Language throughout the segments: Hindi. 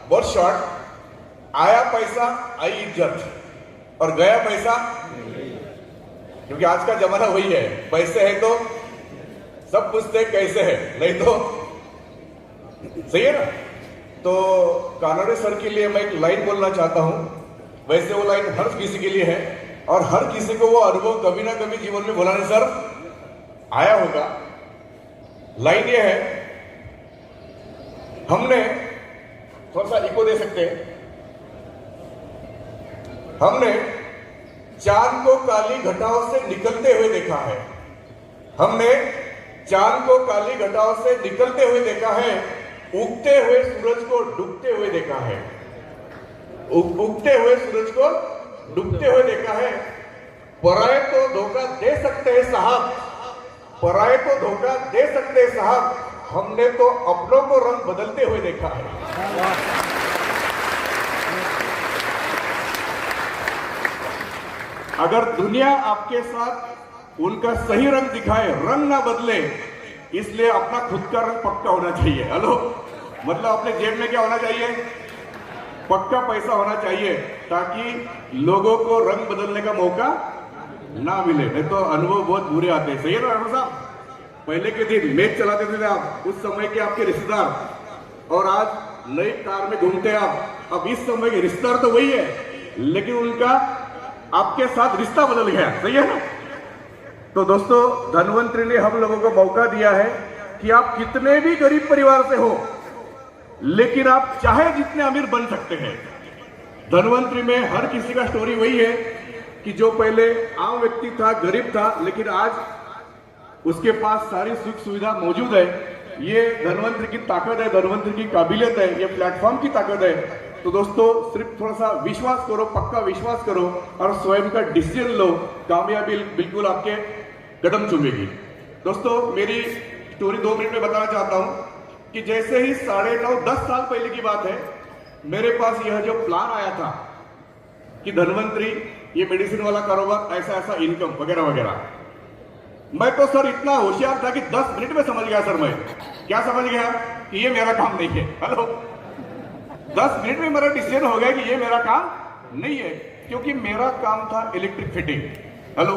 बहुत शॉर्ट, आया पैसा आई इज्जत और गया पैसा, क्योंकि आज का जमाना वही है, पैसे है तो सब पूछते हैं कैसे है, नहीं तो सही है ना। तो कानड़े सर के लिए मैं एक लाइन बोलना चाहता हूं। वैसे वो लाइन हर किसी के लिए है और हर किसी को वो अनुभव कभी ना कभी जीवन में बोला नहीं सर आया होगा। लाइन ये है, हमने थोड़ा सा इको दे सकते हैं, हमने चांद को काली घटाओं से निकलते हुए देखा है, हमने चांद को काली घटाओं से निकलते हुए देखा है, उगते हुए सूरज को डूबते हुए देखा है, उगते हुए सूरज को डूबते हुए देखा है। पराए तो धोखा दे सकते हैं साहब, पराए तो धोखा दे सकते हैं साहब, हमने तो अपनों को रंग बदलते हुए देखा है। अगर दुनिया आपके साथ उनका सही रंग दिखाए, रंग ना बदले, इसलिए अपना खुद का रंग पक्का होना चाहिए। हेलो, मतलब अपने जेब में क्या होना चाहिए? पक्का पैसा होना चाहिए, ताकि लोगों को रंग बदलने का मौका ना मिले, नहीं तो अनुभव बहुत बुरे आते हैं। सही है ना राणा साहब? पहले के दिन मैच चलाते थे आप, उस समय के आपके रिश्तेदार, और आज नई कार में घूमते हैं आप। अब इस समय के रिश्तेदार तो वही है, लेकिन उनका आपके साथ रिश्ता बदल गया। सही है ना? तो दोस्तों, धनवंतरी ने हम लोगों को मौका दिया है कि आप कितने भी गरीब परिवार से हो, लेकिन आप चाहे जितने अमीर बन सकते हैं। धनवंतरी में हर किसी का स्टोरी वही है कि जो पहले आम व्यक्ति था, गरीब था, लेकिन आज उसके पास सारी सुख सुविधा मौजूद है। ये धनवंतरी की ताकत है, धनवंतरी की काबिलियत है, ये प्लेटफॉर्म की ताकत है। तो दोस्तों, सिर्फ थोड़ा सा विश्वास करो, पक्का विश्वास करो और स्वयं का डिसीजन लो, कामयाबी बिल्कुल आपके कदम चूमेगी। दोस्तों, मेरी स्टोरी 2 मिनट में बताना चाहता हूं कि जैसे ही 9.5-10 साल पहले की बात है, मेरे पास यह जो प्लान आया था कि धनवंतरी ये मेडिसिन वाला कारोबार, ऐसा ऐसा इनकम वगैरह वगैरह, मैं तो सर इतना होशियार था कि 10 मिनट में समझ गया। सर मैं क्या समझ गया कि ये मेरा काम नहीं है। हेलो, 10 मिनट में मेरा डिसीजन हो गया कि ये मेरा काम नहीं है, क्योंकि मेरा काम था इलेक्ट्रिक फिटिंग। हेलो,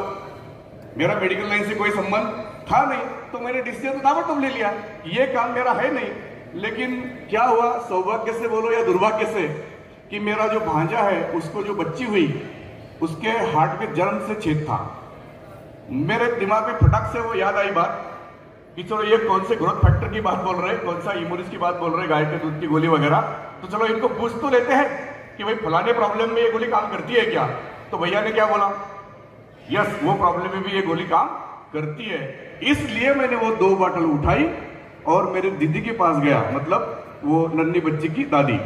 मेरा मेडिकल लाइन से कोई संबंध था नहीं, तो मैंने डिसीजन तो ताबड़तोड़ ले लिया, ये काम मेरा है नहीं। लेकिन क्या हुआ, सौभाग्य से बोलो या दुर्भाग्य से, कि मेरा जो भांजा है, उसको जो बच्ची हुई, उसके हार्ट में जन्म से छेद था। मेरे दिमाग में फटक से वो याद आई बात कि चलो ये कौन से ग्रोथ फैक्टर की बात बोल रहे हैं, कौन सा इम्यूनिस की बात बोल रहे हैं, गाय के दूध की गोली वगैरह, तो चलो इनको पूछ तो लेते हैं कि भाई फलाने प्रॉब्लम में ये गोली काम करती है क्या। तो भैया ने क्या बोला, यस, वो प्रॉब्लम में भी ये गोली काम करती है। इसलिए मैंने वो 2 बॉटल उठाई और मेरे दीदी के पास गया, मतलब वो नन्ही बच्ची की दादी,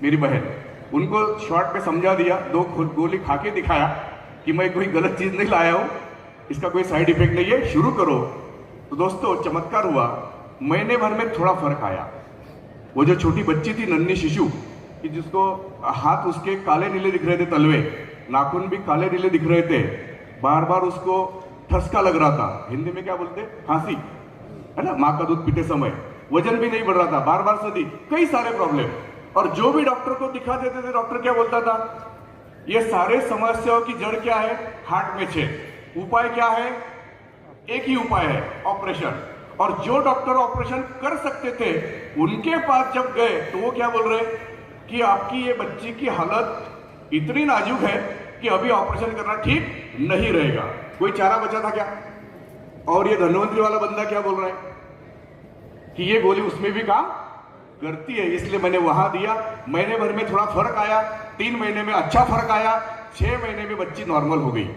मेरी बहन, उनको शॉर्ट में समझा दिया, 2 गोली खा के दिखाया कि मैं कोई गलत चीज नहीं लाया हूं, इसका कोई साइड इफेक्ट नहीं है, शुरू करो। तो दोस्तों, चमत्कार हुआ, महीने भर में थोड़ा फर्क आया। वो जो छोटी बच्ची थी, नन्ही शिशु, कि जिसको हाथ उसके काले नीले दिख रहे थे, तलवे, नाखून भी काले नीले दिख रहे थे, बार बार उसको ठसका लग रहा था, हिंदी में क्या बोलते, खांसी, है ना, माँ का दूध पीते समय, वजन भी नहीं बढ़ रहा था, बार बार सर्दी, कई सारे प्रॉब्लम। और जो भी डॉक्टर को दिखा देते थे, डॉक्टर क्या बोलता था, ये सारे समस्याओं की जड़ क्या है, हार्ट में छेद। उपाय क्या है, एक ही उपाय है, ऑपरेशन। और जो डॉक्टर ऑपरेशन कर सकते थे, उनके पास जब गए तो वो क्या बोल रहे कि आपकी ये बच्ची की हालत इतनी नाजुक है कि अभी ऑपरेशन करना ठीक नहीं रहेगा। कोई चारा बचा था क्या? और ये धनवंतरी वाला बंदा क्या बोल रहा है कि ये गोली उसमें भी काम करती है, इसलिए मैंने वहां दिया। महीने भर में थोड़ा फर्क आया, 3 महीने में अच्छा फर्क आया, 6 महीने में बच्ची नॉर्मल हो गई,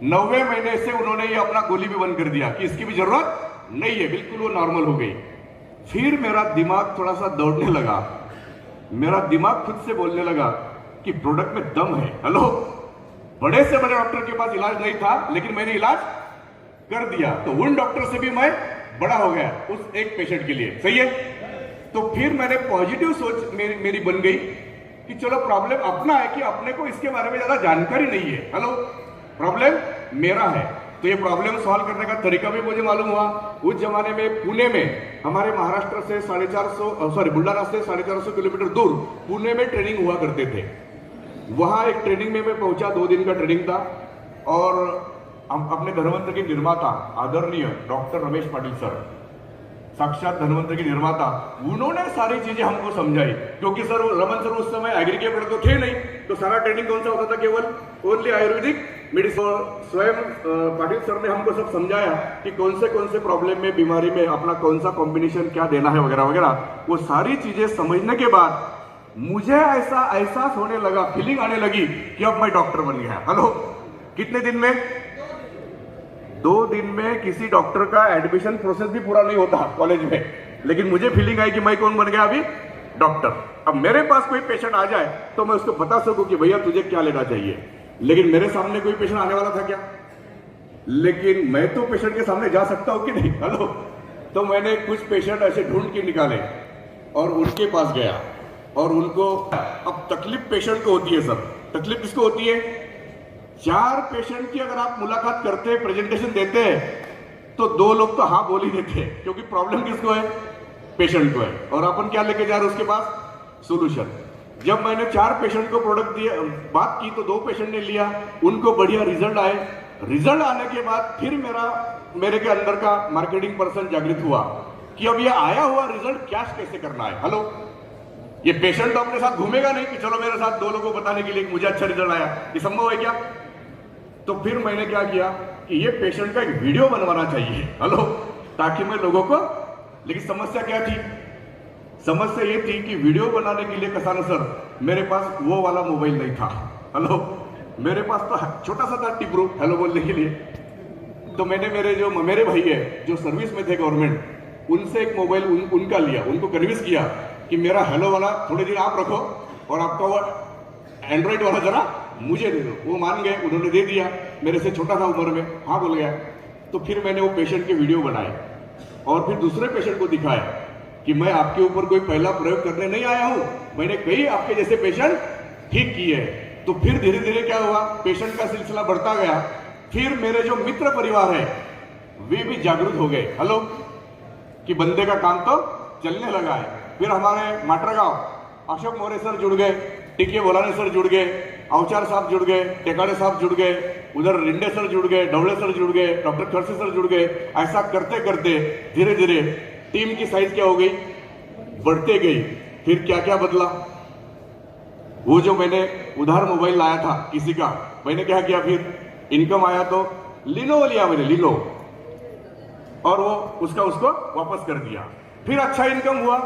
9वें महीने से उन्होंने ये अपना गोली भी बंद कर दिया कि इसकी भी जरूरत नहीं है, बिल्कुल वो नॉर्मल हो गई। फिर मेरा दिमाग थोड़ा सा दौड़ने लगा, मेरा दिमाग खुद से बोलने लगा कि प्रोडक्ट में दम है। हेलो, बड़े से बड़े डॉक्टर के पास इलाज नहीं था, लेकिन मैंने इलाज कर दिया, तो उन डॉक्टर से भी मैं बड़ा हो गया उस एक पेशेंट के लिए। सही है? तो फिर मैंने पॉजिटिव सोच मेरी बन गई कि चलो प्रॉब्लम अपना है, कि अपने को इसके बारे में ज्यादा जानकारी नहीं है। हेलो, प्रॉब्लम मेरा है, तो ये प्रॉब्लम सॉल्व करने का तरीका भी मुझे मालूम हुआ। उस जमाने में पुणे में हमारे महाराष्ट्र से 450 बुल्ढाना से 450 किलोमीटर दूर पुणे में ट्रेनिंग हुआ करते थे। वहां एक ट्रेनिंग में मैं पहुंचा, 2 दिन का ट्रेनिंग था। और हम अपने धन्वंतरि के निर्माता आदरणीय डॉक्टर रमेश पाटिल सर, साक्षात धन्वंतरि के निर्माता, उन्होंने सारी चीजें हमको समझाई। क्योंकि सर रमन सर उस समय एग्रीकल्चर तो थे नहीं, तो सारा ट्रेनिंग कौन सा होता था, केवल ओनली आयुर्वेदिक मेडिसिन। स्वयं पाटिल सर ने हमको सब समझाया कि कौन से प्रॉब्लम में, बीमारी में अपना कौन सा कॉम्बिनेशन क्या देना है वगैरह वगैरह। वो सारी चीजें समझने के बाद मुझे ऐसा एहसास होने लगा, फीलिंग आने लगी कि अब मैं डॉक्टर बन गया। हेलो, कितने दिन में? 2 दिन में किसी डॉक्टर का एडमिशन प्रोसेस भी पूरा नहीं होता कॉलेज में, लेकिन मुझे फीलिंग आई कि मैं कौन बन गया अभी, डॉक्टर। अब मेरे पास कोई पेशेंट आ जाए तो मैं उसको बता सकूं कि भैया तुझे क्या लेना चाहिए। लेकिन मेरे सामने कोई पेशेंट आने वाला था क्या? लेकिन मैं तो पेशेंट के सामने जा सकता हूं कि नहीं? हेलो, तो मैंने कुछ पेशेंट ऐसे ढूंढ के निकाले और उनके पास गया और उनको, अब तकलीफ पेशेंट को होती है सर, तकलीफ किसको होती है? 4 पेशेंट की अगर आप मुलाकात करते हैं, प्रेजेंटेशन देते हैं, तो 2 लोग तो हाँ बोल ही देते हैं, क्योंकि प्रॉब्लम किसको है? पेशेंट को है। और अपन क्या लेके जा रहे हैं उसके पास? सोल्यूशन। जब मैंने 4 पेशेंट को प्रोडक्ट दिया, बात की, तो 2 पेशेंट ने लिया, उनको बढ़िया रिजल्ट आए। रिजल्ट आने के बाद फिर मेरे के अंदर का मार्केटिंग पर्सन जागृत हुआ कि अब ये आया हुआ रिजल्ट कैश कैसे करना है। हेलो, ये पेशेंट तो अपने साथ घूमेगा नहीं कि चलो मेरे साथ 2 लोगों को बताने के लिए कि मुझे अच्छा रिजल्ट आया, ये संभव है क्या? तो फिर मैंने क्या किया कि ये पेशेंट का एक वीडियो बनवाना चाहिए। हेलो, ताकि मैं लोगों को, लेकिन समस्या क्या थी? समस्या ये थी कि वीडियो बनाने के लिए कसाना सर मेरे पास वो वाला मोबाइल नहीं था। हेलो, मेरे पास तो छोटा सा था टिप्रू हेलो बोलने के लिए। तो मैंने मेरे भाई है जो सर्विस में थे गवर्नमेंट, उनसे एक मोबाइल उनका लिया, उनको कन्विंस किया कि मेरा हेलो वाला थोड़े दिन आप रखो और आपका वो एंड्रॉइड वाला जरा मुझे दे दो। वो मान गए, उन्होंने दे दिया। मेरे से छोटा था उम्र में, हाँ बोल गया। तो फिर मैंने वो पेशेंट के वीडियो बनाए और फिर दूसरे पेशेंट को दिखाया कि मैं आपके ऊपर कोई पहला प्रयोग करने नहीं आया हूं, मैंने कई आपके जैसे पेशेंट ठीक किए हैं। तो फिर धीरे धीरे क्या हुआ, पेशेंट का सिलसिला बढ़ता गया। फिर मेरे जो मित्र परिवार है वे भी जागरूक हो गए, हेलो, कि बंदे का काम तो चलने लगा है। फिर हमारे माटरगांव अशोक मोरे सर जुड़ गए, टीके बोलाने सर जुड़ गए, अवचार साहब जुड़ गए, टेकाड़े साहब जुड़ गए, उधर रिंडे सर जुड़ गए, डवले सर जुड़ गए, डॉक्टर खरसे सर जुड़ गए। ऐसा करते करते धीरे धीरे टीम की साइज क्या हो गई, बढ़ते गई। फिर क्या क्या बदला, वो जो मैंने उधार मोबाइल लाया था किसी का, मैंने क्या किया, फिर इनकम आया तो लिनो लिया मैंने, लिनो, और वो उसको वापस कर दिया। फिर अच्छा इनकम हुआ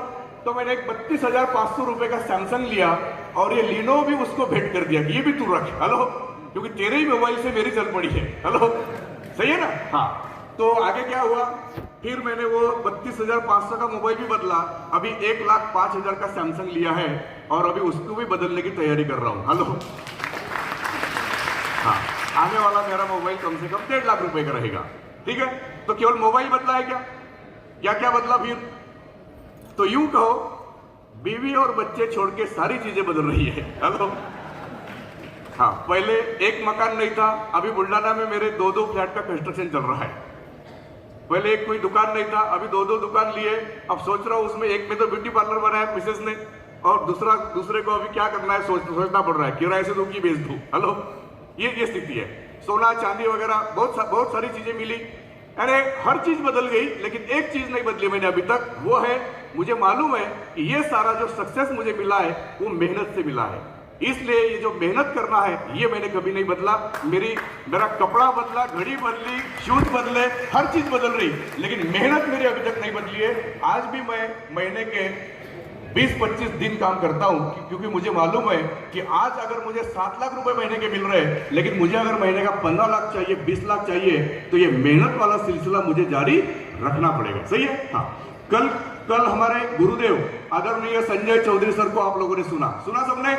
तो मैंने एक 32,500 रुपए का सैमसंग लिया और ये लिनो भी उसको भेंट कर दिया कि ये भी तू रख, हेलो, क्योंकि तेरे ही मोबाइल से मेरी चल पड़ी है। हेलो, सही है ना? हाँ। तो आगे क्या हुआ, फिर मैंने वो 32,500 का मोबाइल भी बदला, अभी 1,05,000 का सैमसंग लिया है और अभी उसको भी बदलने की तैयारी कर रहा हूं। हेलो, हाँ, आने वाला मेरा मोबाइल कम से कम 1.5 लाख रुपए का रहेगा। ठीक है, तो केवल मोबाइल बदला है क्या? क्या क्या बदला फिर? तो यूं कहो, बीवी और बच्चे छोड़ के सारी चीजें बदल रही है। हेलो, हाँ, पहले एक मकान नहीं था, अभी बुल्ढाना में मेरे 2-2 फ्लैट का कंस्ट्रक्शन चल रहा है। पहले एक कोई दुकान नहीं था, अभी 2-2 दुकान लिए। अब सोच रहा हूं उसमें एक में तो ब्यूटी पार्लर बनाया मिसेस ने, और दूसरे को अभी क्या करना है सोचना पड़ रहा है, किराए से दूं कि बेच दूं। हेलो, ये स्थिति है। सोना चांदी वगैरह बहुत सारी चीजें मिली, अरे हर चीज बदल गई, लेकिन एक चीज नहीं बदली मैंने अभी तक, वो है मुझे मालूम है कि ये सारा जो सक्सेस मुझे मिला है वो मेहनत से मिला है। इसलिए ये जो मेहनत करना है ये मैंने कभी नहीं बदला। मेरा कपड़ा बदला, घड़ी बदली, शूज बदले, हर चीज बदल रही, लेकिन मेहनत मेरी अभी तक नहीं बदली है। आज भी मैं महीने के 20-25 दिन काम करता हूं, क्योंकि मुझे मालूम है कि आज अगर मुझे 7 लाख रुपए महीने के मिल रहे हैं, लेकिन मुझे अगर महीने का 15 लाख चाहिए, 20 लाख चाहिए, तो ये मेहनत वाला सिलसिला मुझे जारी रखना पड़ेगा। सही है? हाँ। कल हमारे गुरुदेव आदरणीय संजय चौधरी सर को आप लोगों ने सुना सबने,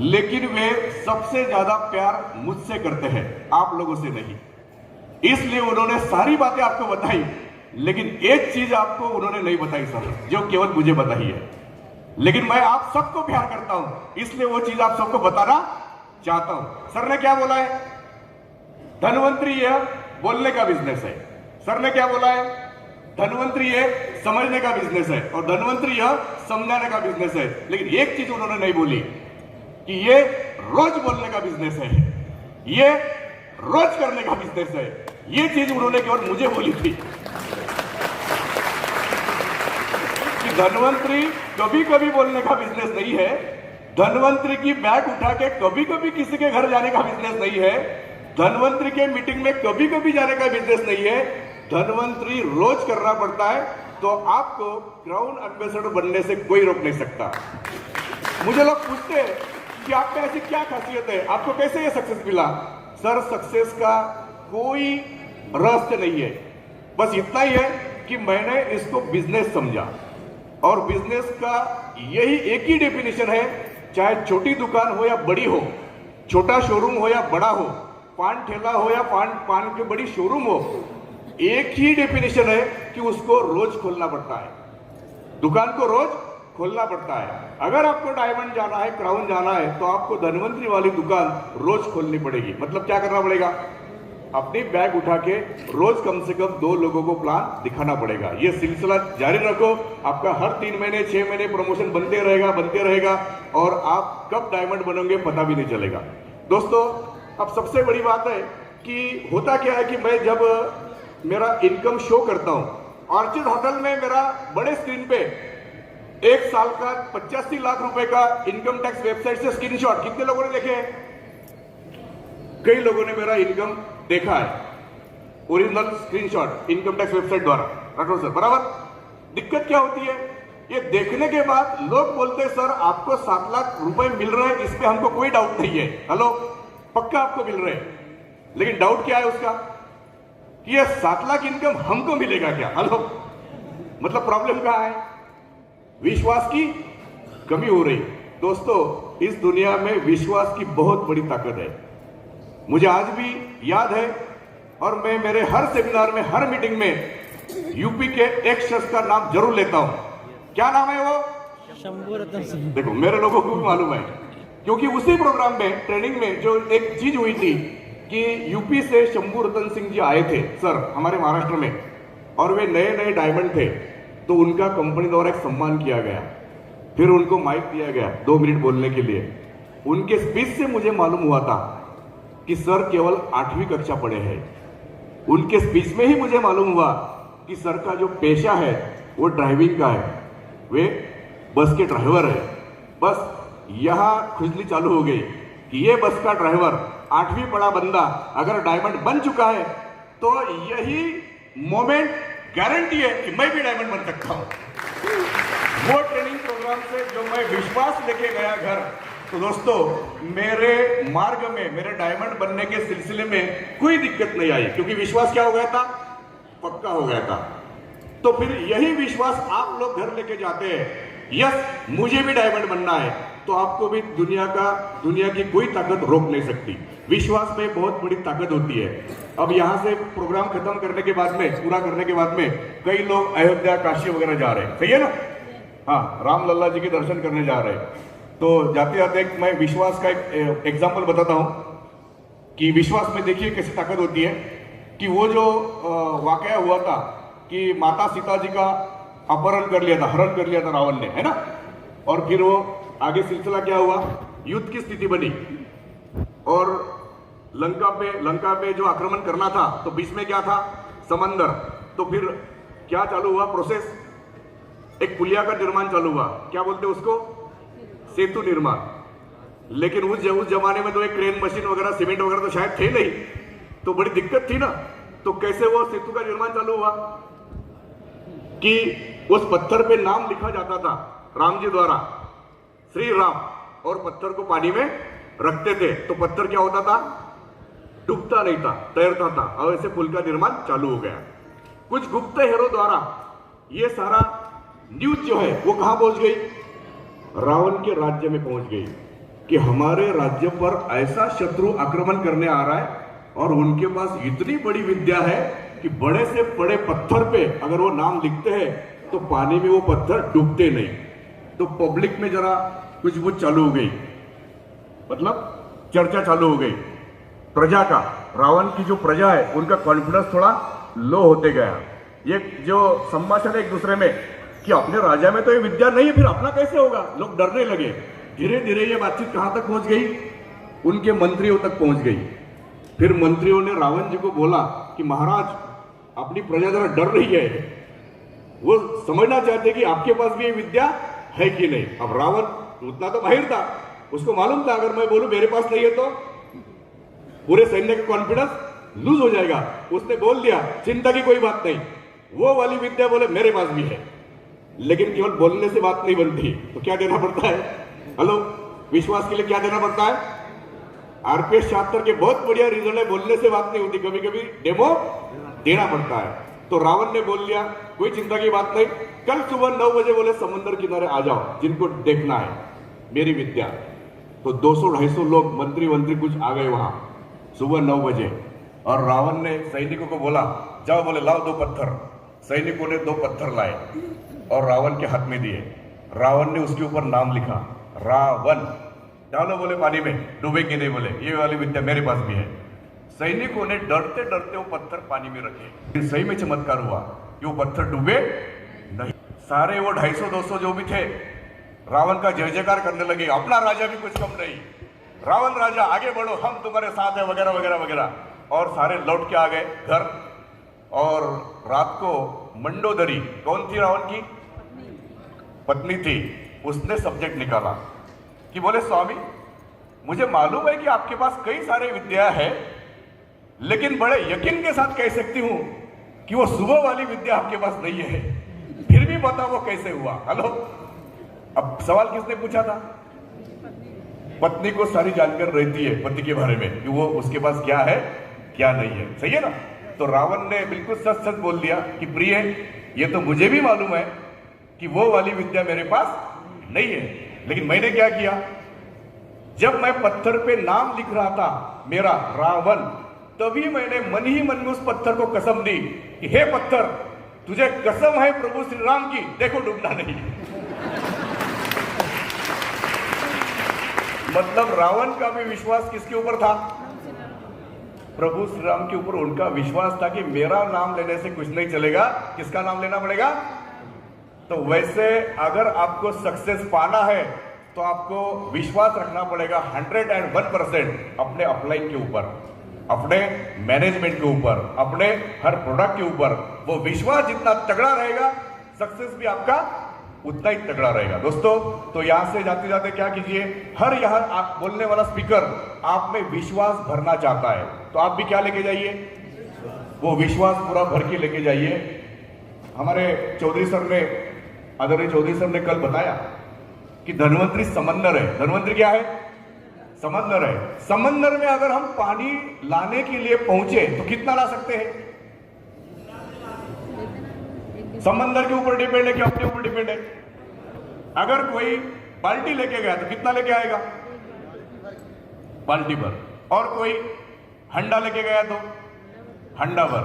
लेकिन वे सबसे ज्यादा प्यार मुझसे करते हैं, आप लोगों से नहीं। इसलिए उन्होंने सारी बातें आपको बताई, लेकिन एक चीज आपको उन्होंने नहीं बताई सर, जो केवल मुझे बताई है। लेकिन मैं आप सबको प्यार करता हूं, इसलिए वो चीज आप सबको बताना चाहता हूं। सर ने क्या बोला है? धनवंतरी यह बोलने का बिजनेस है। सर ने क्या बोला है? धनवंतरी ये समझने का बिजनेस है और धनवंतरी यह समझाने का बिजनेस है। लेकिन एक चीज उन्होंने नहीं बोली कि ये रोज बोलने का बिजनेस है, ये रोज करने का बिजनेस है। ये चीज उन्होंने केवल मुझे बोली थी कि धनवंतरी कभी कभी बोलने का बिजनेस नहीं है, धनवंतरी की बैग उठा के कभी कभी किसी के घर जाने का बिजनेस नहीं है, धनवंतरी के मीटिंग में कभी कभी जाने का बिजनेस नहीं है, धनवंतरी रोज करना पड़ता है। तो आपको क्राउन एम्बेसडर बनने से कोई रोक नहीं सकता। मुझे लोग पूछते हैं कि आप में ऐसी क्या खासियत है, आपको कैसे ये सक्सेस मिला? सर, सक्सेस का कोई रहस्य नहीं है, बस इतना ही है कि मैंने इसको बिजनेस समझा और बिजनेस का यही एक ही डेफिनेशन है, चाहे छोटी दुकान हो या बड़ी हो, छोटा शोरूम हो या बड़ा हो, पान ठेला हो या पान की बड़ी शोरूम हो, एक ही डेफिनेशन है कि उसको रोज खोलना पड़ता है, दुकान को रोज खोलना पड़ता है। अगर आपको डायमंड जाना है, क्राउन जाना है, तो आपको धनवंतरी वाली दुकान रोज खोलनी पड़ेगी। मतलब क्या करना पड़ेगा? अपनी बैग उठा के रोज कम से कम 2 लोगों को प्लान दिखाना पड़ेगा। ये सिलसिला जारी रखो, आपका हर 3 महीने 6 महीने प्रमोशन बनते रहेगा और आप कब डायमंड बनोगे पता भी नहीं चलेगा। दोस्तों, अब सबसे बड़ी बात है कि होता क्या है कि मैं जब मेरा इनकम शो करता हूं, ऑर्चिड होटल में मेरा बड़े स्क्रीन पे 1 साल का 85 लाख रुपए का इनकम टैक्स वेबसाइट से स्क्रीनशॉट कितने लोगों ने देखे हैं? कई लोगों ने मेरा इनकम देखा है, original screenshot income tax website द्वारा। राठौर सर, बराबर। दिक्कत क्या होती है? ये देखने के बाद लोग बोलते हैं सर आपको 7 लाख रुपए मिल रहे हैं, इसमें हमको कोई डाउट नहीं है। हेलो, पक्का आपको मिल रहे हैं, लेकिन डाउट क्या है उसका कि ये 7 लाख इनकम हमको मिलेगा क्या? हेलो, मतलब प्रॉब्लम कहां है? विश्वास की कमी हो रही। दोस्तों, इस दुनिया में विश्वास की बहुत बड़ी ताकत है। मुझे आज भी याद है और मैं मेरे हर सेमिनार में, हर मीटिंग में यूपी के एक शख्स का नाम जरूर लेता हूं। क्या नाम है वो? शंभू रतन सिंह। देखो, मेरे लोगों को भी मालूम है, क्योंकि उसी प्रोग्राम में, ट्रेनिंग में जो एक चीज हुई थी कि यूपी से शंभू रतन सिंह जी आए थे सर हमारे महाराष्ट्र में, और वे नए नए डायमंड थे, तो उनका कंपनी द्वारा एक सम्मान किया गया। फिर उनको माइक दिया गया 2 मिनट बोलने के लिए। उनके स्पीच से मुझे मालूम हुआ था कि सर केवल 8वीं कक्षा पढ़े हैं। उनके स्पीच में ही मुझे मालूम हुआ कि सर का जो पेशा है वो ड्राइविंग का है, वे बस के ड्राइवर है। बस यहां खुजली चालू हो गई कि ये बस का ड्राइवर 8वीं पढ़ा बंदा अगर डायमंड बन चुका है तो यही मोमेंट गारंटी है कि मैं भी डायमंड बन सकता हूं। वो ट्रेनिंग प्रोग्राम से जो मैं विश्वास लेके गया घर, तो दोस्तों मेरे मार्ग में, मेरे डायमंड बनने के सिलसिले में कोई दिक्कत नहीं आई, क्योंकि विश्वास क्या हो गया था? पक्का हो गया था। तो फिर यही विश्वास आप लोग घर लेके जाते हैं, यस मुझे भी डायमंड बनना है, तो आपको भी दुनिया की कोई ताकत रोक नहीं सकती। विश्वास में बहुत बड़ी ताकत होती है। अब यहां से प्रोग्राम खत्म करने के बाद में, पूरा करने के बाद में, कई लोग अयोध्या, काशी वगैरह जा रहे हैं, सही है ना? हाँ, राम लल्ला जी के दर्शन करने जा रहे हैं। तो जाते जाते मैं विश्वास का एक एग्जाम्पल बताता हूं कि विश्वास में देखिए कैसी ताकत होती है। कि वो जो वाकया हुआ था कि माता सीता जी का अपहरण कर लिया था, हरण कर लिया था रावण ने, है ना? और फिर वो आगे सिलसिला क्या हुआ? युद्ध की स्थिति बनी और लंका पे जो आक्रमण करना था, तो बीच में क्या था? समंदर। तो फिर क्या चालू हुआ प्रोसेस? एक पुलिया का निर्माण चालू हुआ। क्या बोलते उसको? सेतु निर्माण। लेकिन उस जमाने में तो एक क्रेन मशीन वगैरह, सीमेंट वगैरह तो शायद थे नहीं, तो बड़ी दिक्कत थी ना। तो कैसे वो सेतु का निर्माण चालू हुआ कि उस पत्थर पे नाम लिखा जाता था राम जी द्वारा, श्री राम, और पत्थर को पानी में रखते थे, तो पत्थर क्या होता था? डूबता नहीं था, तैरता था, और ऐसे पुल का निर्माण चालू हो गया। कुछ गुप्त हेरों द्वारा ये सारा न्यूज जो है वो कहां पहुंच गई? रावण के राज्य में पहुंच गई कि हमारे राज्य पर ऐसा शत्रु आक्रमण करने आ रहा है और उनके पास इतनी बड़ी विद्या है कि बड़े से बड़े पत्थर पे अगर वो नाम लिखते हैं तो पानी में वो पत्थर डूबते नहीं। तो पब्लिक में जरा कुछ चालू हो गई, मतलब चर्चा चालू हो गई प्रजा का। रावण की जो प्रजा है उनका कॉन्फिडेंस थोड़ा लो होते गया। ये जो संभाषण है एक दूसरे में कि अपने राजा में तो ये विद्या नहीं है, फिर अपना कैसे होगा, लोग डरने लगे। धीरे धीरे ये बातचीत कहां तक पहुंच गई, उनके मंत्रियों तक पहुंच गई। फिर मंत्रियों ने रावण जी को बोला कि महाराज अपनी प्रजा जरा डर रही है, वो समझना चाहते कि आपके पास भी ये विद्या है कि नहीं। अब रावण उतना तो माहिर था, उसको मालूम था अगर मैं बोलूं मेरे पास नहीं है तो पूरे सैन्य का कॉन्फिडेंस लूज हो जाएगा। उसने बोल दिया चिंता की कोई बात नहीं, वो वाली विद्या बोले मेरे पास भी है। लेकिन केवल बोलने से बात नहीं बनती, तो क्या देना पड़ता है, हेलो, विश्वास के लिए क्या देना पड़ता है। आरपीएस 76 के बहुत बढ़िया रीजन है, बोलने से बात नहीं होती, कभी कभी डेमो देना पड़ता है। तो रावण ने बोल लिया कोई चिंता की बात नहीं, कल सुबह 9 बजे बोले समुद्र किनारे आ जाओ, जिनको देखना है मेरी विद्या। तो 200-250 लोग मंत्री कुछ आ गए वहां सुबह 9 बजे। और रावण ने सैनिकों को बोला जाओ, बोले लाओ 2 पत्थर। सैनिकों ने 2 पत्थर लाए और रावण के हाथ में दिए। रावण ने उसके ऊपर नाम लिखा रावण। डालो बोले पानी में, डूबेंगे नहीं बोले, ये वाली विद्या मेरे पास भी है। सैनिकों ने डरते डरते वो पत्थर पानी में रखे। सही में चमत्कार हुआ कि वो पत्थर डूबे नहीं। सारे वो 250-200 जो भी थे रावण का जय जयकार करने लगे, अपना राजा भी कुछ कम नहीं, रावण राजा आगे बढ़ो, हम तुम्हारे साथ है, वगैरह वगैरह वगैरह। और सारे लौट के आ गए घर। और रात को मंडोदरी, कौन थी रावण की पत्नी थी, उसने सब्जेक्ट निकाला कि बोले स्वामी मुझे मालूम है कि आपके पास कई सारे विद्या है, लेकिन बड़े यकीन के साथ कह सकती हूं कि वो सुबह वाली विद्या आपके पास नहीं है। फिर भी बताओ वो कैसे हुआ। हेलो, अब सवाल किसने पूछा था, पत्नी को सारी जानकारी रहती है पति के बारे में कि वो उसके पास क्या है क्या नहीं है, सही है ना। तो रावण ने बिल्कुल सच सच बोल दिया कि प्रिय ये तो मुझे भी मालूम है कि वो वाली विद्या मेरे पास नहीं है, लेकिन मैंने क्या किया, जब मैं पत्थर पे नाम लिख रहा था मेरा रावण, तभी मैंने मन ही मन में उस पत्थर को कसम दी कि हे पत्थर तुझे कसम है प्रभु श्री राम की, देखो डूबना नहीं। मतलब रावण का भी विश्वास किसके ऊपर था, प्रभु श्री राम के ऊपर उनका विश्वास था कि मेरा नाम लेने से कुछ नहीं चलेगा, किसका नाम लेना पड़ेगा। तो वैसे अगर आपको सक्सेस पाना है तो आपको विश्वास रखना पड़ेगा 101% अपने अपलाइन के ऊपर, अपने मैनेजमेंट के ऊपर, अपने हर प्रोडक्ट के ऊपर। वो विश्वास जितना तगड़ा रहेगा सक्सेस भी आपका उतना ही तगड़ा रहेगा। दोस्तों, तो यहां से जाते जाते क्या कीजिए, हर यहां आप बोलने वाला स्पीकर आप में विश्वास भरना चाहता है, तो आप भी क्या लेके जाइए, वो विश्वास पूरा भर के लेके जाइए। हमारे चौधरी सर ने, आदरणीय चौधरी सर ने कल बताया कि धन्वंतरी समंदर है। धन्वंतरी क्या है, समंदर है। समंदर में अगर हम पानी लाने के लिए पहुंचे तो कितना ला सकते हैं, समंदर के ऊपर डिपेंड है कि अपने ऊपर डिपेंड है। अगर कोई बाल्टी लेके गया तो कितना लेके आएगा, बाल्टी भर। और कोई हंडा लेके गया तो हंडा भर।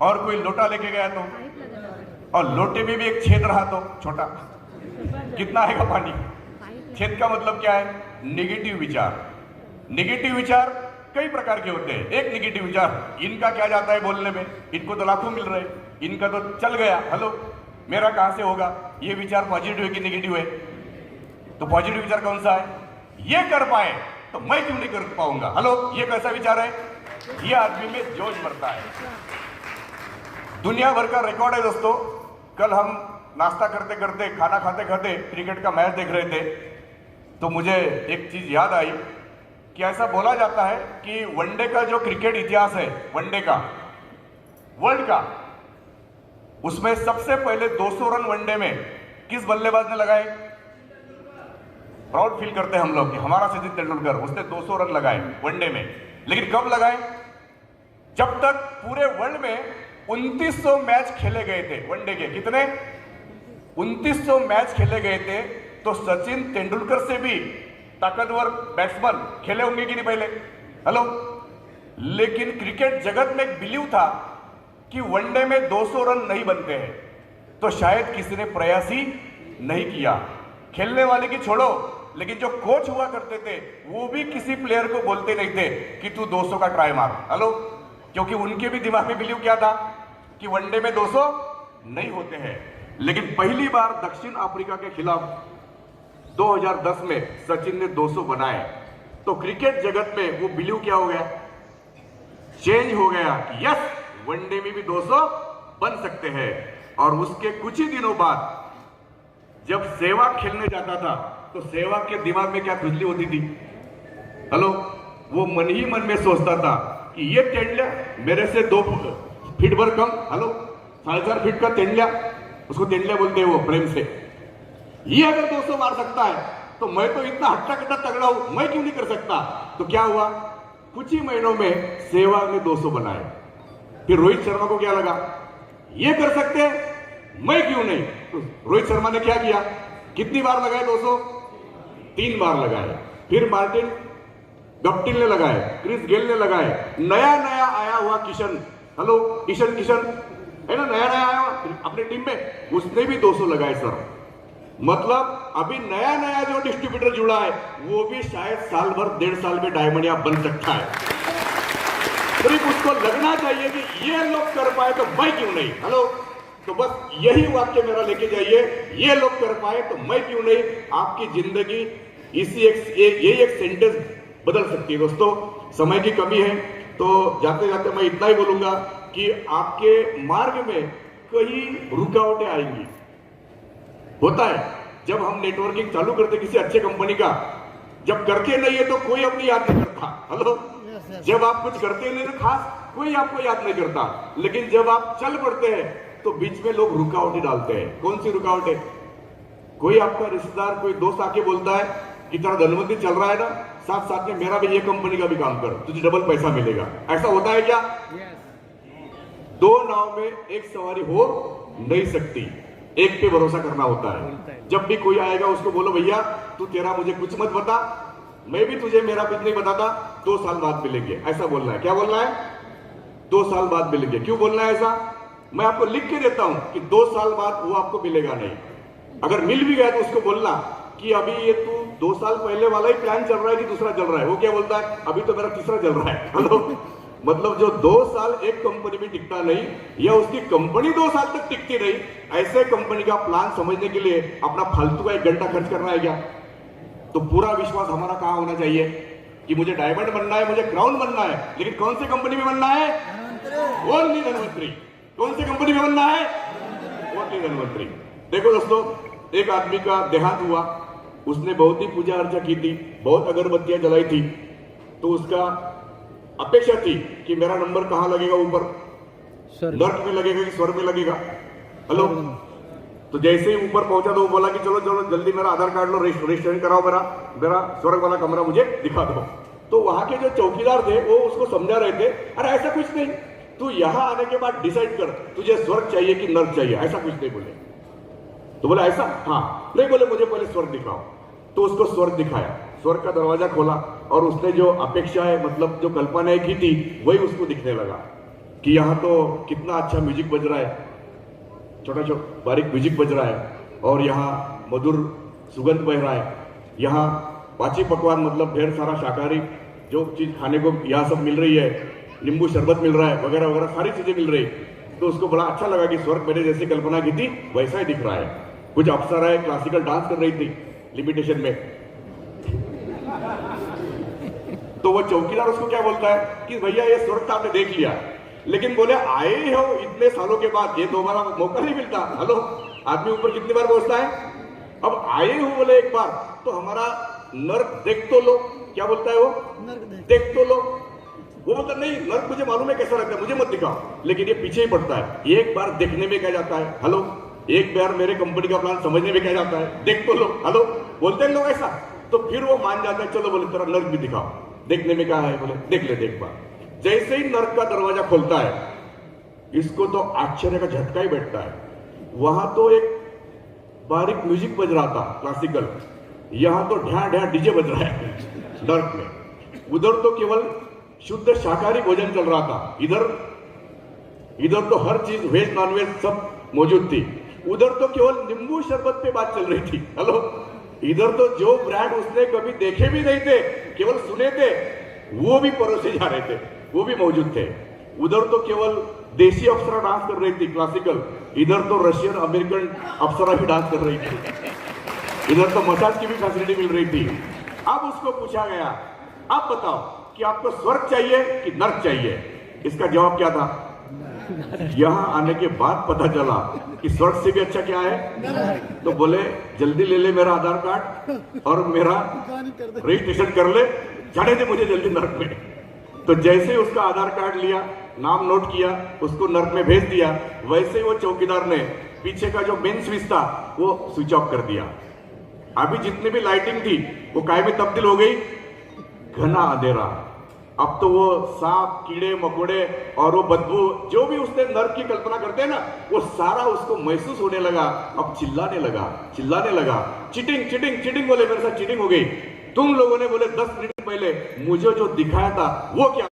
और कोई लोटा लेके गया तो, और लोटे में भी एक छेद रहा तो छोटा, कितना आएगा पानी। छेद का मतलब क्या है, नेगेटिव विचार। नेगेटिव विचार कई प्रकार के होते हैं। एक नेगेटिव विचार, इनका क्या जाता है बोलने में, इनको तो लाखों मिल रहे, इनका तो चल गया, हेलो मेरा कहां से होगा। ये विचार पॉजिटिव है कि नेगेटिव है, तो पॉजिटिव विचार कौन सा है, ये कर पाए तो मैं क्यों नहीं कर पाऊंगा, हेलो ये कैसा विचार है, ये आदमी में जोश भरता है। दुनिया भर का रिकॉर्ड है दोस्तों। कल हम नाश्ता करते करते, खाना खाते खाते क्रिकेट का मैच देख रहे थे, तो मुझे एक चीज याद आई कि ऐसा बोला जाता है कि वनडे का जो क्रिकेट इतिहास है, वनडे का, वर्ल्ड का, उसमें सबसे पहले 200 रन वनडे में किस बल्लेबाज ने लगाए। प्राउड फील करते हैं हम लोग कि हमारा सचिन तेंदुलकर, उसने 200 रन लगाए वनडे में। लेकिन कब लगाए, जब तक पूरे वर्ल्ड में 2900 मैच खेले गए थे वनडे के। कितने, 2900 मैच खेले गए थे। तो सचिन तेंदुलकर से भी ताकतवर बैट्समैन खेले होंगे कि नहीं पहले, हेलो। लेकिन क्रिकेट जगत में एक बिलीव था कि वनडे में 200 रन नहीं बनते हैं, तो शायद किसी ने प्रयास ही नहीं किया। खेलने वाले की छोड़ो, लेकिन जो कोच हुआ करते थे वो भी किसी प्लेयर को बोलते नहीं थे कि तू 200 का ट्राई मार, हेलो, क्योंकि उनके भी दिमाग में बिलीव क्या था कि वनडे में 200 नहीं होते हैं, लेकिन पहली बार दक्षिण अफ्रीका के खिलाफ 2010 में सचिन ने 200 बनाए तो क्रिकेट जगत में वो बिलीव क्या हो गया, चेंज हो गया कि यस वनडे में भी 200 बन सकते हैं। और उसके कुछ ही दिनों बाद जब सहवाग खेलने जाता था तो सहवाग के दिमाग में क्या खुजली होती थी, हेलो, वो मन ही मन में सोचता था कि ये तेंडुलिया मेरे से 2 फीट भर कम, हेलो 4.5 फीट का तेंडुलिया, उसको तेंडुलिया बोलते हैं वो प्रेम से, ये अगर 200 मार सकता है तो मैं तो इतना हट्टा कट्टा तगड़ा हूं, मैं क्यों नहीं कर सकता। तो क्या हुआ, कुछ ही महीनों में सहवाग ने 200 बनाए। फिर रोहित शर्मा को क्या लगा, ये कर सकते हैं मैं क्यों नहीं। तो रोहित शर्मा ने क्या किया, कितनी बार लगाए 200, 3 बार लगाए। फिर मार्टिन गप्टिल ने लगाए, क्रिस गेल ने लगाए, नया नया आया हुआ किशन, हेलो किशन है ना, नया नया आया अपनी टीम में, उसने भी 200 लगाए सर। मतलब अभी नया नया जो डिस्ट्रीब्यूटर जुड़ा है वो भी शायद साल भर 1.5 साल में डायमंड या बन सकता है। सिर्फ उसको लगना चाहिए कि ये लोग कर पाए तो मैं क्यों नहीं, हेलो। तो बस यही वाक्य मेरा लेके जाइए, ये लोग कर पाए तो मैं क्यों नहीं। आपकी जिंदगी इसी यही एक सेंटेंस बदल सकती है। दोस्तों समय की कमी है तो जाते जाते मैं इतना ही बोलूंगा कि आपके मार्ग में कई रुकावटें आएंगी। होता है जब हम नेटवर्किंग चालू करते किसी अच्छे कंपनी का, जब करके नहीं है तो कोई अपनी याद नहीं करता, हेलो। जब आप कुछ करते नहीं तो खास कोई आपको याद नहीं करता, लेकिन जब आप चल पड़ते हैं तो बीच में लोग रुकावटें डालते हैं। कौन सी रुकावटें, कोई आपका रिश्तेदार कोई दोस्त आके बोलता है कि तेरा धनवंती चल रहा है ना, साथ साथ में मेरा भी ये कंपनी का भी काम कर, तुझे डबल पैसा मिलेगा। ऐसा होता है क्या? दो नाव में एक सवारी हो नहीं सकती, एक पे भरोसा करना होता है। जब भी कोई आएगा उसको बोलो भैया तू तेरा मुझे कुछ मत बता, मैं भी तुझे मेरा कुछ नहीं बताता, 2 साल बाद मिलेंगे, ऐसा बोलना है। क्या बोलना है? 2 साल बाद मिलेंगे। क्यों बोलना है ऐसा? मैं आपको लिख के देता हूं कि 2 साल बाद वो आपको मिलेगा नहीं। अगर मिल भी गया तो उसको बोलना कि अभी ये तू 2 साल पहले वाला ही प्लान चल रहा है कि दूसरा चल रहा है। वो क्या बोलता है, अभी तो मेरा तीसरा चल रहा है, हेलो। मतलब जो 2 साल एक कंपनी में टिकता नहीं या उसकी कंपनी 2 साल तक टिकती नहीं, ऐसे कंपनी का प्लान समझने के लिए अपना फालतू का 1 घंटा खर्च करना है क्या? तो पूरा विश्वास हमारा कहां होना चाहिए कि मुझे डायमंड बनना है, मुझे क्राउन बनना है, लेकिन कौन सी कंपनी में बनना है? ओनली धनवंतरी। कौन सी कंपनी में बनना है? ओनली धनवंतरी। देखो दोस्तों, एक आदमी का देहांत हुआ, उसने बहुत ही पूजा अर्चा की थी, बहुत अगरबत्तियां जलाई थी, तो उसका अपेक्षा थी कि मेरा नंबर कहां लगेगा, ऊपर नर्क में लगेगा कि स्वर्ग में लगेगा, हेलो। तो जैसे ही ऊपर पहुंचा तो वो बोला कि चलो चलो जल्दी मेरा आधार कार्ड लो, रजिस्ट्रेशन कराओ, मेरा स्वर्ग वाला कमरा मुझे दिखा दो। तो वहां के जो चौकीदार थे वो उसको समझा रहे थे, अरे ऐसा कुछ नहीं, तू यहां आने के बाद डिसाइड कर तुझे स्वर्ग चाहिए कि नर्क चाहिए, ऐसा कुछ नहीं बोले। तो बोला ऐसा, हाँ, नहीं बोले मुझे पहले स्वर्ग दिखाओ। तो उसको स्वर्ग दिखाया, स्वर्ग का दरवाजा खोला और उसने जो अपेक्षाएं मतलब जो कल्पनाएं की थी वही उसको दिखने लगा कि यहाँ तो कितना अच्छा म्यूजिक बज रहा है, छोटा छोटा बारीक म्यूजिक बज रहा है, और यहाँ मधुर सुगंध बह रहा है, यहाँ पाची पकवान मतलब ढेर सारा शाकाहारी जो चीज खाने को यहाँ सब मिल रही है, नींबू शरबत मिल रहा है, वगैरह वगैरह सारी चीजें मिल रही। तो उसको बड़ा अच्छा लगा कि स्वर्ग मैंने जैसी कल्पना की थी वैसा ही दिख रहा है। कुछ अप्सराएं क्लासिकल डांस कर रही थी लिमिटेशन में। तो वो चौकीदार उसको क्या बोलता है कि भैया ये स्वर्ग आपने देख लिया, लेकिन बोले आए हो इतने सालों के बाद, ये दोबारा मौका नहीं मिलता, हेलो। आदमी ऊपर कितनी बार पहुंचता है? अब आए हो बोले एक बार तो हमारा नर्क देख तो लो। क्या बोलता है वो? देख तो लो। वो बोलता नहीं, नर्क मुझे मालूम है कैसा लगता है, मुझे मत दिखाओ, लेकिन ये पीछे ही पड़ता है। एक बार देखने में क्या जाता है, हेलो। एक बार मेरे कंपनी का प्लान समझने में क्या जाता है, देख तो लो, हेलो। बोलते हैं लोग ऐसा, तो फिर वो मान जाता है, चलो बोले तेरा नर्क भी दिखाओ, देखने में क्या है, बोले देख ले देख बार। जैसे ही नर्क का दरवाजा खोलता है, इसको तो आश्चर्य का झटका ही बैठता है। वहां तो एक बारीक म्यूजिक बज रहा था क्लासिकल, यहां तो ढ्या ढ्या डीजे बज रहा है नर्क में। उधर तो केवल शुद्ध शाकाहारी भोजन चल रहा था, इधर तो हर चीज वेज नॉनवेज सब मौजूद थी। उधर तो केवल नींबू शरबत पे बात चल रही थी, हेलो। इधर तो जो ब्रांड उसने कभी देखे भी नहीं थे, केवल सुने थे, वो भी परोसे जा रहे थे, वो भी मौजूद थे। उधर तो केवल देशी अप्सरा डांस कर रही थी क्लासिकल, इधर तो रशियन अमेरिकन अप्सरा भी डांस कर रही थी, इधर तो मसाज की भी फैसिलिटी मिल रही थी। अब उसको पूछा गया, अब बताओ कि आपको स्वर्ग चाहिए कि नर्क चाहिए? इसका जवाब क्या था? यहां आने के बाद पता चला कि स्वर्ग से भी अच्छा क्या है। तो बोले जल्दी ले ले मेरा आधार कार्ड और मेरा रजिस्ट्रेशन कर ले, जाने दे मुझे जल्दी नर्क में। तो जैसे उसका आधार कार्ड लिया, नाम नोट किया, उसको नर्क में भेज दिया, वैसे ही वो चौकीदार ने पीछे का जो मेन स्विच था वो स्विच ऑफ कर दिया। अभी जितनी भी लाइटिंग थी वो काय में तब्दील हो गई, घना अंधेरा। अब तो वो सांप, कीड़े मकोड़े और वो बदबू, जो भी उसने नर्क की कल्पना करते हैं ना, वो सारा उसको महसूस होने लगा। अब चिल्लाने लगा, चीटिंग चीटिंग चीटिंग बोले, मेरे साथ चीटिंग हो गई। तुम लोगों ने बोले 10 मिनट पहले मुझे जो दिखाया था वो क्या